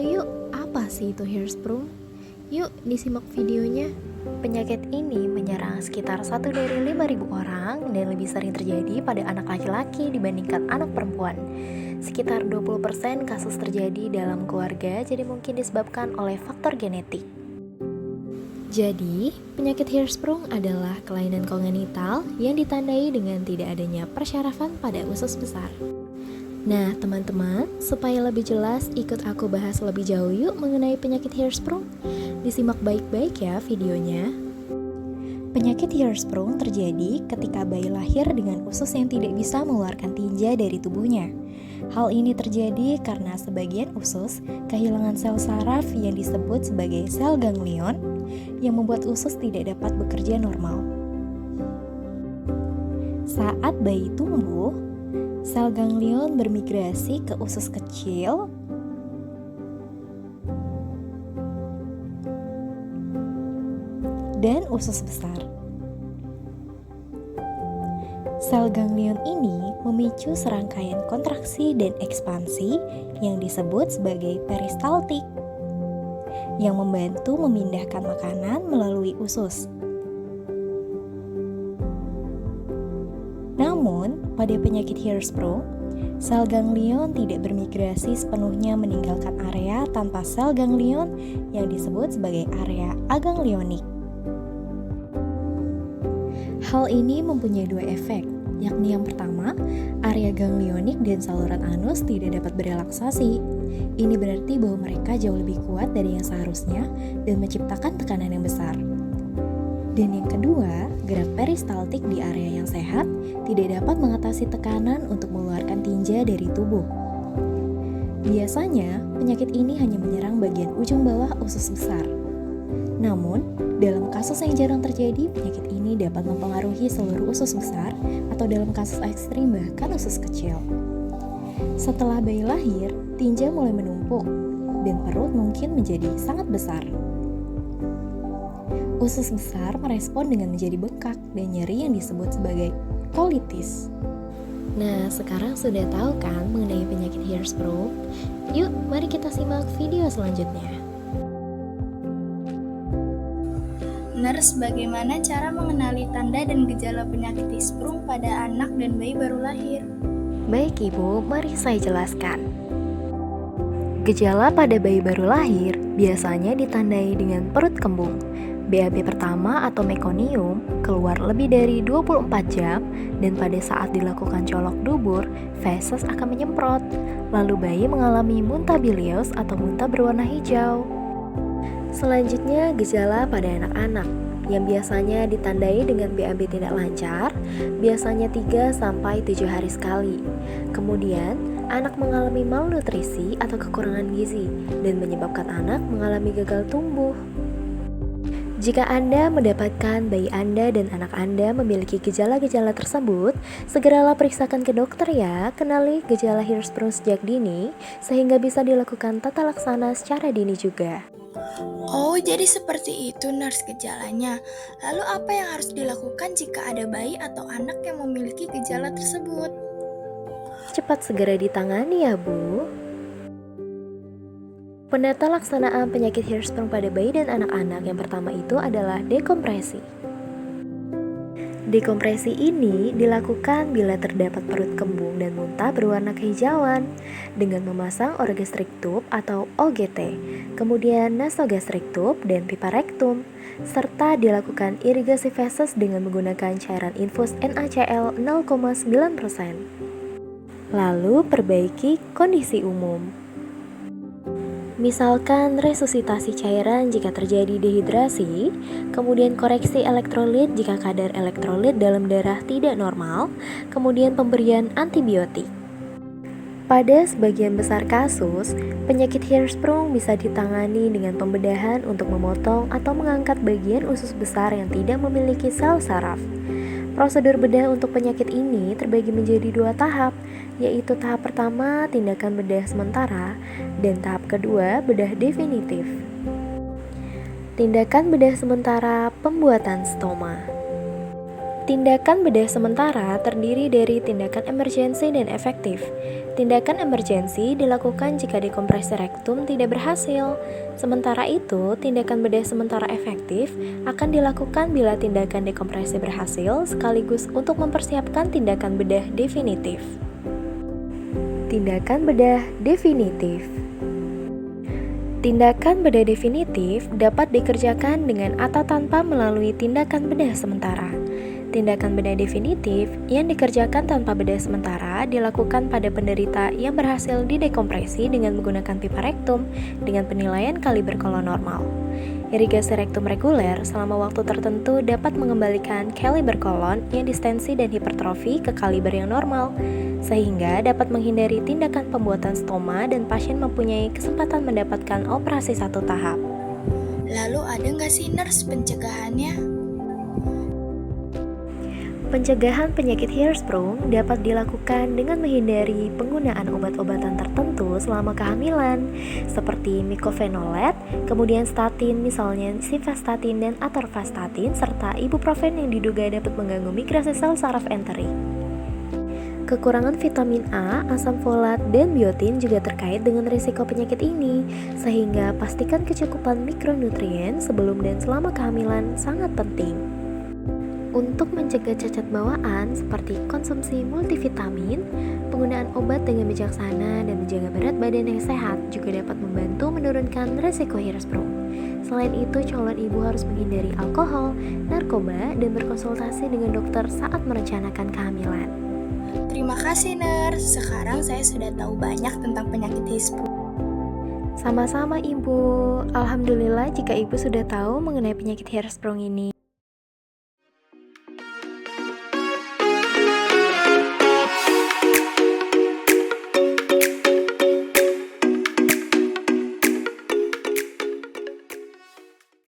Yuk, apa sih itu hair sprung? Yuk disimak videonya. Penyakit ini menyerang sekitar 1 dari 5.000 orang dan lebih sering terjadi pada anak laki-laki dibandingkan anak perempuan. Sekitar 20% kasus terjadi dalam keluarga, jadi mungkin disebabkan oleh faktor genetik. Jadi, penyakit hair sprung adalah kelainan kongenital yang ditandai dengan tidak adanya persyarafan pada usus besar. Nah, teman-teman, supaya lebih jelas, ikut aku bahas lebih jauh yuk mengenai penyakit hair sprung. Disimak baik-baik ya videonya. Penyakit hair sprung terjadi ketika bayi lahir dengan usus yang tidak bisa mengeluarkan tinja dari tubuhnya. Hal ini terjadi karena sebagian usus kehilangan sel saraf yang disebut sebagai sel ganglion yang membuat usus tidak dapat bekerja normal. Saat bayi tumbuh, sel ganglion bermigrasi ke usus kecil dan usus besar. Sel ganglion ini memicu serangkaian kontraksi dan ekspansi yang disebut sebagai peristaltik, yang membantu memindahkan makanan melalui usus. Namun, pada penyakit hair sprung, sel ganglion tidak bermigrasi sepenuhnya meninggalkan area tanpa sel ganglion yang disebut sebagai area aganglionik. Hal ini mempunyai dua efek, yakni yang pertama, area ganglionik dan saluran anus tidak dapat berelaksasi. Ini berarti bahwa mereka jauh lebih kuat dari yang seharusnya dan menciptakan tekanan yang besar. Dan yang kedua, gerak peristaltik di area yang sehat tidak dapat mengatasi tekanan untuk mengeluarkan tinja dari tubuh. Biasanya, penyakit ini hanya menyerang bagian ujung bawah usus besar. Namun, dalam kasus yang jarang terjadi, penyakit ini dapat mempengaruhi seluruh usus besar atau dalam kasus ekstrim bahkan usus kecil. Setelah bayi lahir, tinja mulai menumpuk dan perut mungkin menjadi sangat besar. Usus besar merespon dengan menjadi bengkak dan nyeri yang disebut sebagai colitis. Nah, sekarang sudah tahu kan mengenai penyakit hair sprung? Yuk, mari kita simak video selanjutnya. Nurse, bagaimana cara mengenali tanda dan gejala penyakit hair sprung pada anak dan bayi baru lahir? Baik Ibu, mari saya jelaskan. Gejala pada bayi baru lahir biasanya ditandai dengan perut kembung. BAB pertama atau mekonium keluar lebih dari 24 jam dan pada saat dilakukan colok dubur, feses akan menyemprot. Lalu bayi mengalami muntah bilious atau muntah berwarna hijau. Selanjutnya, gejala pada anak-anak yang biasanya ditandai dengan BAB tidak lancar, biasanya 3-7 hari sekali. Kemudian, anak mengalami malnutrisi atau kekurangan gizi dan menyebabkan anak mengalami gagal tumbuh. Jika Anda mendapatkan bayi Anda dan anak Anda memiliki gejala-gejala tersebut, segeralah periksakan ke dokter ya. Kenali gejala hair sprung sejak dini, sehingga bisa dilakukan tata laksana secara dini juga. Oh, jadi seperti itu nurse gejalanya. Lalu apa yang harus dilakukan jika ada bayi atau anak yang memiliki gejala tersebut? Cepat segera ditangani ya Bu. Penata laksanaan penyakit hair sprung pada bayi dan anak-anak yang pertama itu adalah dekompresi. Dekompresi ini dilakukan bila terdapat perut kembung dan muntah berwarna kehijauan dengan memasang orogastric tube atau OGT, kemudian nasogastric tube dan pipa rektum, serta dilakukan irigasi feses dengan menggunakan cairan infus NaCl 0,9%. Lalu perbaiki kondisi umum. Misalkan resusitasi cairan jika terjadi dehidrasi, kemudian koreksi elektrolit jika kadar elektrolit dalam darah tidak normal, kemudian pemberian antibiotik. Pada sebagian besar kasus, penyakit hair sprung bisa ditangani dengan pembedahan untuk memotong atau mengangkat bagian usus besar yang tidak memiliki sel saraf. Prosedur bedah untuk penyakit ini terbagi menjadi 2 tahap, yaitu tahap pertama tindakan bedah sementara dan tahap kedua bedah definitif. Tindakan bedah sementara pembuatan stoma. Tindakan bedah sementara terdiri dari tindakan emergensi dan efektif. Tindakan emergensi dilakukan jika dekompresi rektum tidak berhasil. Sementara itu, tindakan bedah sementara efektif akan dilakukan bila tindakan dekompresi berhasil sekaligus untuk mempersiapkan tindakan bedah definitif. Tindakan bedah definitif. Tindakan bedah definitif dapat dikerjakan dengan atau tanpa melalui tindakan bedah sementara. Tindakan bedah definitif yang dikerjakan tanpa bedah sementara dilakukan pada penderita yang berhasil didekompresi dengan menggunakan pipa rektum dengan penilaian kaliber kolon normal. Irigasi rektum reguler selama waktu tertentu dapat mengembalikan kaliber kolon yang distensi dan hipertrofi ke kaliber yang normal, sehingga dapat menghindari tindakan pembuatan stoma dan pasien mempunyai kesempatan mendapatkan operasi satu tahap. Lalu ada nggak sih nurse pencegahannya? Pencegahan penyakit Hirschsprung dapat dilakukan dengan menghindari penggunaan obat-obatan tertentu selama kehamilan, seperti mycophenolate, kemudian statin misalnya simvastatin dan atorvastatin, serta ibuprofen yang diduga dapat mengganggu migrasi sel saraf enterik. Kekurangan vitamin A, asam folat, dan biotin juga terkait dengan risiko penyakit ini, sehingga pastikan kecukupan mikronutrien sebelum dan selama kehamilan sangat penting. Untuk mencegah cacat bawaan seperti konsumsi multivitamin, penggunaan obat dengan bijaksana dan menjaga berat badan yang sehat juga dapat membantu menurunkan resiko Hirschsprung. Selain itu, calon ibu harus menghindari alkohol, narkoba, dan berkonsultasi dengan dokter saat merencanakan kehamilan. Terima kasih nurse, sekarang saya sudah tahu banyak tentang penyakit Hirschsprung. Sama-sama ibu, alhamdulillah jika ibu sudah tahu mengenai penyakit Hirschsprung ini.